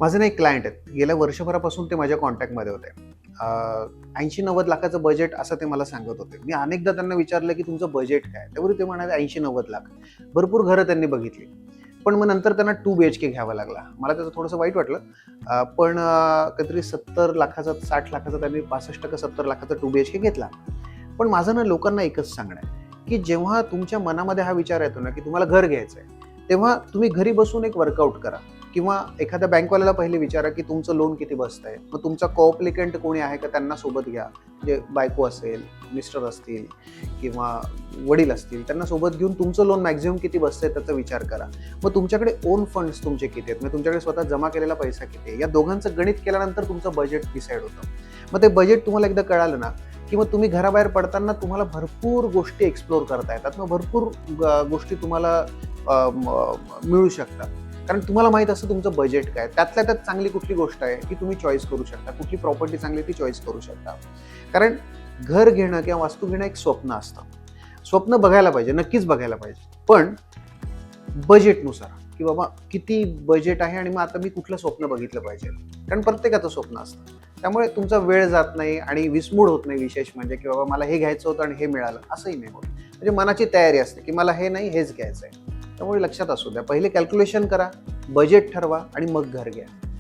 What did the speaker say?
माझे ना एक क्लायंट आहेत. गेल्या वर्षभरापासून ते माझ्या कॉन्टॅक्टमध्ये होते. 80-90 लाखाचं बजेट असं ते मला सांगत होते. मी अनेकदा त्यांना विचारलं, की तुमचं बजेट काय? त्यावेळी ते म्हणाले 80-90 लाख. भरपूर घरं त्यांनी बघितली. पण मग नंतर त्यांना 2 बीएचके घ्यावा लागला. मला त्याचं थोडंसं वाईट वाटलं. पण काहीतरी 70 लाखाचा 60 लाखाचा त्यांनी 65 का 70 लाखाचा 2 बीएचके घेतला. पण माझं ना लोकांना एकच सांगणं आहे, की जेव्हा तुमच्या मनामध्ये हा विचार येतो ना, की तुम्हाला घर घ्यायचं आहे, तेव्हा तुम्ही घरी बसून एक वर्कआउट करा. किंवा एखाद्या बँकवाल्याला पहिले विचारा, की तुमचं लोन किती बसतंय. मग तुमचा को-ॲप्लिकंट कोणी आहे का त्यांना सोबत घ्या. म्हणजे बायको असेल, मिस्टर असतील किंवा वडील असतील, त्यांना सोबत घेऊन तुमचं लोन मॅक्सिमम किती बसतंय त्याचा विचार करा. मग तुमच्याकडे ओन फंड्स तुमचे किती आहेत, म्हणजे तुमच्याकडे स्वतः जमा केलेला पैसा किती आहे, या दोघांचं गणित केल्यानंतर तुमचं बजेट डिसाईड होतं. मग ते बजेट तुम्हाला एकदा कळालं ना, की मग तुम्ही घराबाहेर पडताना तुम्हाला भरपूर गोष्टी एक्सप्लोर करता येतात. मग भरपूर गोष्टी तुम्हाला मिळू शकतात. कारण तुम्हाला माहीत असतं तुमचं बजेट काय. त्यातल्या त्यात चांगली कुठली गोष्ट आहे, ती तुम्ही चॉईस करू शकता. कुठली प्रॉपर्टी चांगली ती चॉईस करू शकता. कारण घर घेणं किंवा वास्तू घेणं एक स्वप्न असतं. स्वप्न बघायला पाहिजे, नक्कीच बघायला पाहिजे. पण बजेटनुसार, की बाबा किती बजेट आहे आणि मग आता मी कुठलं स्वप्न बघितलं पाहिजे. कारण प्रत्येकाचं स्वप्न असतं. त्यामुळे तुमचा वेळ जात नाही आणि विस्मूड होत नाही विशेष म्हणजे, की बाबा मला हे घ्यायचं होतं आणि हे मिळालं, असंही नाही होत. म्हणजे मनाची तयारी असते, की मला हे नाही हेच घ्यायचं आहे. त्यामुळे लक्षात असू द्या, पहिले कॅल्क्युलेशन करा, बजेट ठरवा आणि मग घर घ्या.